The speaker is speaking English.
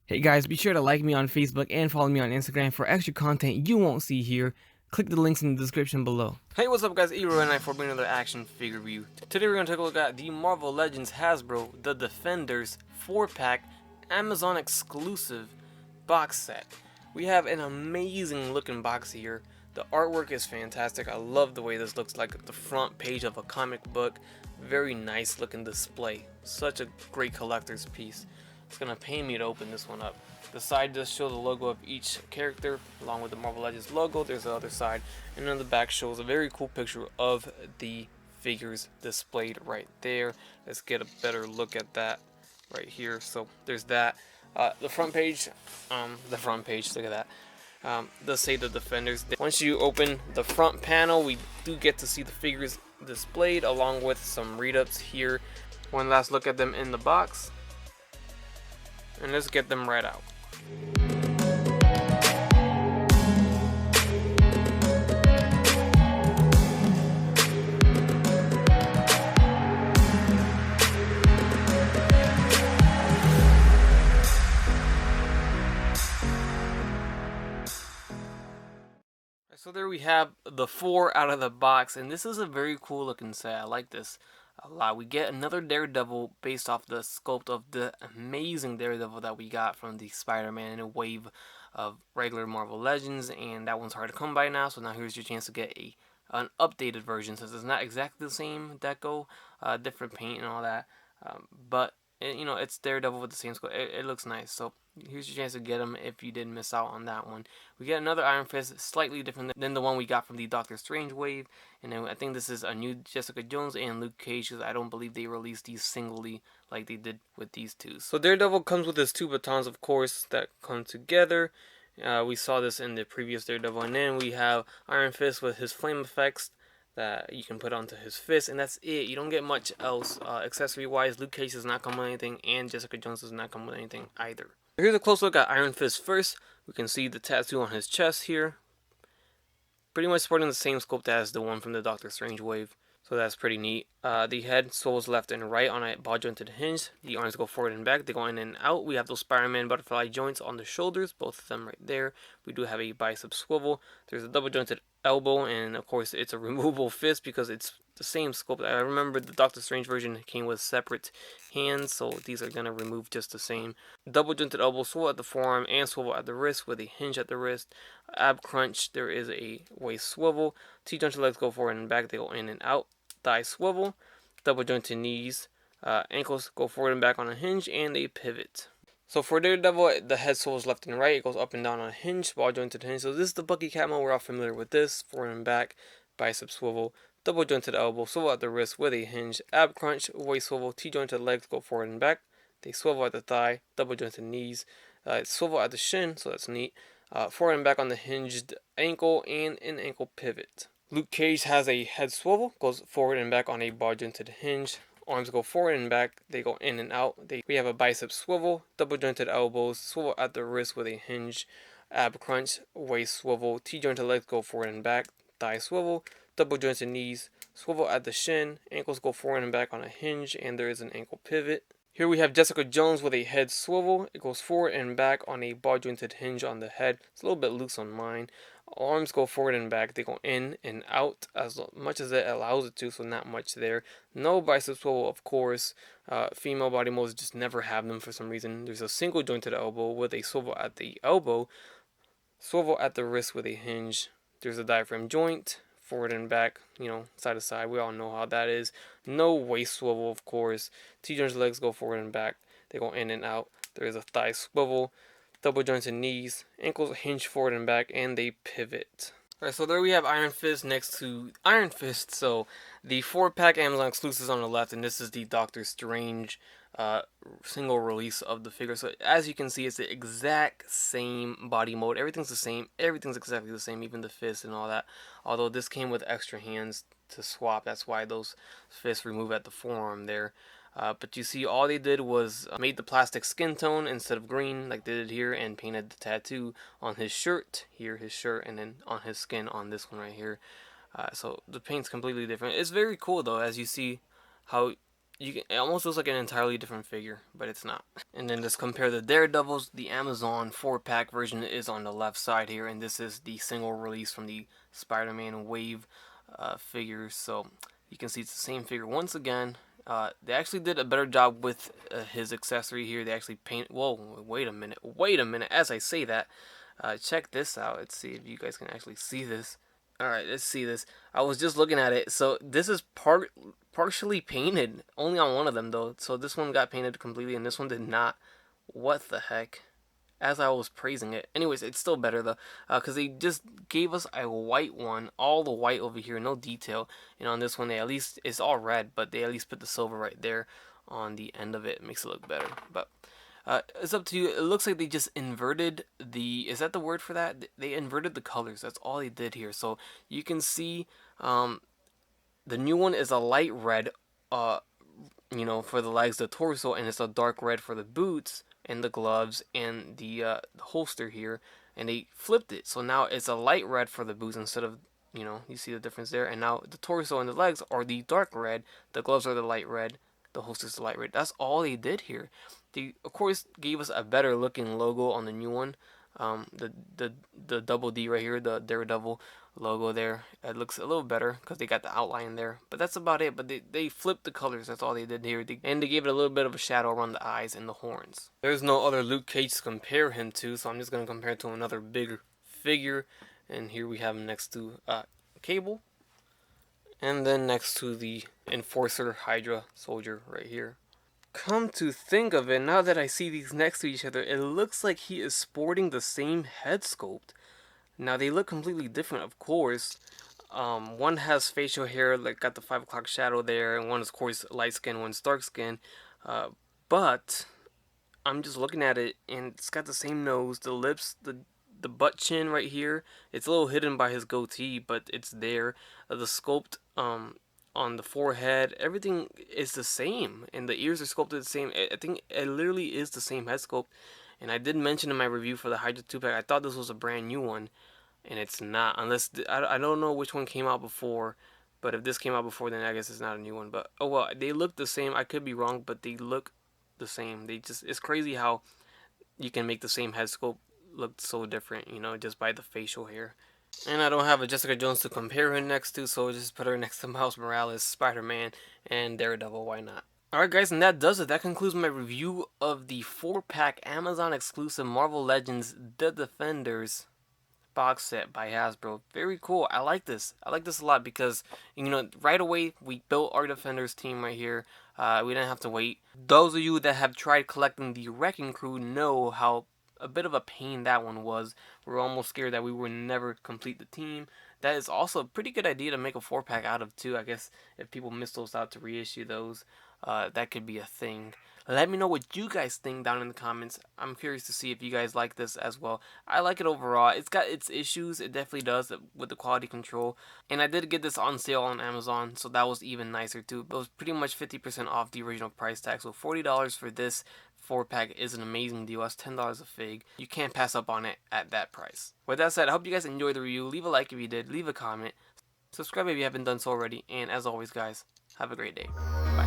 Hey guys, be sure to like me on Facebook and follow me on Instagram for extra content you won't see here. Click the links in the description below. Hey, what's up guys, Ero for another action figure review. Today we're going to take a look at the Marvel Legends Hasbro The Defenders 4-pack Amazon exclusive box set. We have an amazing looking box here. The artwork is fantastic. I love the way this looks like the front page of a comic book. Very nice looking display. Such a great collector's piece. It's gonna pain me to open this one up. The side does show the logo of each character along with the Marvel Legends logo. There's the other side, and then the back shows a very cool picture of the figures displayed right there. Let's get a better look at that right here. So there's that. The front page, look at that. Does say the Defenders. Once you open the front panel, we do get to see the figures displayed along with some read-ups here. One last look at them in the box. And let's get them right out. So there we have the 4 out of the box, and this is a very cool looking set. I like this a lot. We get another Daredevil based off the sculpt of the amazing Daredevil that we got from the Spider-Man in a wave of regular Marvel Legends, and that one's hard to come by now, so now here's your chance to get an updated version, since it's not exactly the same deco, different paint and all that, but it's Daredevil with the same sculpt. It looks nice, so here's your chance to get them if you didn't miss out on that one. We get another Iron Fist, slightly different than the one we got from the Doctor Strange wave. And then I think this is a new Jessica Jones and Luke Cage, because I don't believe they released these singly like they did with these two. So Daredevil comes with his 2 batons, of course, that come together. We saw this in the previous Daredevil. And then we have Iron Fist with his flame effects that you can put onto his fist, and that's it. You don't get much else accessory wise. Luke Cage does not come with anything, and Jessica Jones does not come with anything either. Here's a close look at Iron Fist first. We can see the tattoo on his chest here. Pretty much sporting the same sculpt as the one from the Doctor Strange wave. So that's pretty neat. The head swivels left and right on a ball jointed hinge. The arms go forward and back. They go in and out. We have those Spider-Man butterfly joints on the shoulders, both of them right there. We do have a bicep swivel. There's a double jointed elbow, and of course it's a removable fist because it's the same sculpt. I remember the Doctor Strange version came with separate hands, so these are going to remove just the same. Double jointed elbow, swivel at the forearm and swivel at the wrist with a hinge at the wrist. Ab crunch, there is a waist swivel. T-jointed legs go forward and back, they go in and out. Thigh swivel, double jointed knees, ankles go forward and back on a hinge, and a pivot. So for Daredevil, the head swivels left and right. It goes up and down on a hinge, ball jointed hinge. So this is the Bucky camo. We're all familiar with this. Forward and back, bicep swivel, double jointed elbow, swivel at the wrist with a hinge, ab crunch, waist swivel, T-jointed legs go forward and back. They swivel at the thigh, double jointed knees, swivel at the shin, so that's neat. Forward and back on the hinged ankle, and an ankle pivot. Luke Cage has a head swivel, goes forward and back on a bar jointed hinge. Arms go forward and back, they go in and out. We have a bicep swivel, double jointed elbows, swivel at the wrist with a hinge, ab crunch, waist swivel, T-jointed legs go forward and back, thigh swivel, double jointed knees, swivel at the shin, ankles go forward and back on a hinge, and there is an ankle pivot. Here we have Jessica Jones with a head swivel. It goes forward and back on a ball jointed hinge on the head. It's a little bit loose on mine. Arms go forward and back. They go in and out as much as it allows it to, so not much there. No bicep swivel, of course. Female body molds just never have them for some reason. There's a single jointed elbow with a swivel at the elbow. Swivel at the wrist with a hinge. There's a diaphragm joint. Forward and back, side to side. We all know how that is. No waist swivel, of course. T-jointed legs go forward and back. They go in and out. There is a thigh swivel, double jointed knees, ankles hinge forward and back, and they pivot. Alright, so there we have Iron Fist next to Iron Fist. So the 4-pack Amazon exclusives on the left, and this is the Doctor Strange single release of the figure. So as you can see, it's the exact same body mode. Everything's the same. Everything's exactly the same, even the fist and all that. Although this came with extra hands to swap. That's why those fists remove at the forearm there. But you see, all they did was made the plastic skin tone instead of green like they did here, and painted the tattoo on his shirt here, his shirt, and then on his skin on this one right here. So the paint's completely different. It's very cool though, as you see how it almost looks like an entirely different figure, but it's not. And then just compare the Daredevils. The Amazon 4-pack version is on the left side here, and this is the single release from the Spider-Man Wave figures. So you can see it's the same figure once again. They actually did a better job with his accessory here. They actually paint. Whoa, wait a minute. Wait a minute. As I say that, check this out. Let's see if you guys can actually see this. All right, let's see this. I was just looking at it. So this is partially painted, only on one of them though. So this one got painted completely, and this one did not. What the heck? As I was praising it. Anyways, it's still better though, because they just gave us a white one, all the white over here, no detail. And on this one, they at least it's all red, but they at least put the silver right there on the end of it. It makes it look better, but. It's up to you. It looks like they just inverted the. Is that the word for that? They inverted the colors. That's all they did here. So you can see, the new one is a light red, for the legs, the torso, and it's a dark red for the boots and the gloves and the holster here. And they flipped it, so now it's a light red for the boots instead of, you see the difference there. And now the torso and the legs are the dark red. The gloves are the light red. The holster's the light red. That's all they did here. They of course gave us a better looking logo on the new one. The double D right here, the Daredevil logo there. It looks a little better because they got the outline there. But that's about it. But they flipped the colors. That's all they did here. And they gave it a little bit of a shadow around the eyes and the horns. There's no other Luke Cage to compare him to, so I'm just going to compare it to another bigger figure. And here we have him next to Cable. And then next to the Enforcer Hydra soldier right here. Come to think of it, now that I see these next to each other, it looks like he is sporting the same head sculpt. Now they look completely different, of course. One has facial hair, like got the 5 o'clock shadow there, and one is, of course, light skin, one's dark skin. But I'm just looking at it, and it's got the same nose, the lips, the butt chin right here. It's a little hidden by his goatee, but it's there. The sculpt on the forehead, everything is the same, and the ears are sculpted the same. I think it literally is the same head sculpt. And I did mention in my review for the Hydra 2-pack, I thought this was a brand new one, and it's not. Unless I don't know which one came out before, but if this came out before, then I guess it's not a new one. But oh well, they look the same. I could be wrong, but they look the same. It's crazy how you can make the same head sculpt look so different, just by the facial hair. And I don't have a Jessica Jones to compare her next to, so just put her next to Miles Morales, Spider-Man, and Daredevil. Why not? Alright guys, and that does it. That concludes my review of the 4-pack Amazon exclusive Marvel Legends The Defenders box set by Hasbro. Very cool. I like this. I like this a lot because, right away we built our Defenders team right here. We didn't have to wait. Those of you that have tried collecting the Wrecking Crew know how a bit of a pain that one was. We were almost scared that we would never complete the team. That is also a pretty good idea to make a 4-pack out of too. I guess if people miss those out to reissue those, that could be a thing. Let me know what you guys think down in the comments. I'm curious to see if you guys like this as well. I like it overall. It's got its issues. It definitely does with the quality control. And I did get this on sale on Amazon, so that was even nicer too. It was pretty much 50% off the original price tag. So $40 for this 4-pack is an amazing deal. That's $10 a fig. You can't pass up on it at that price. With that said, I hope you guys enjoyed the review. Leave a like if you did. Leave a comment. Subscribe if you haven't done so already. And as always, guys, have a great day. Bye.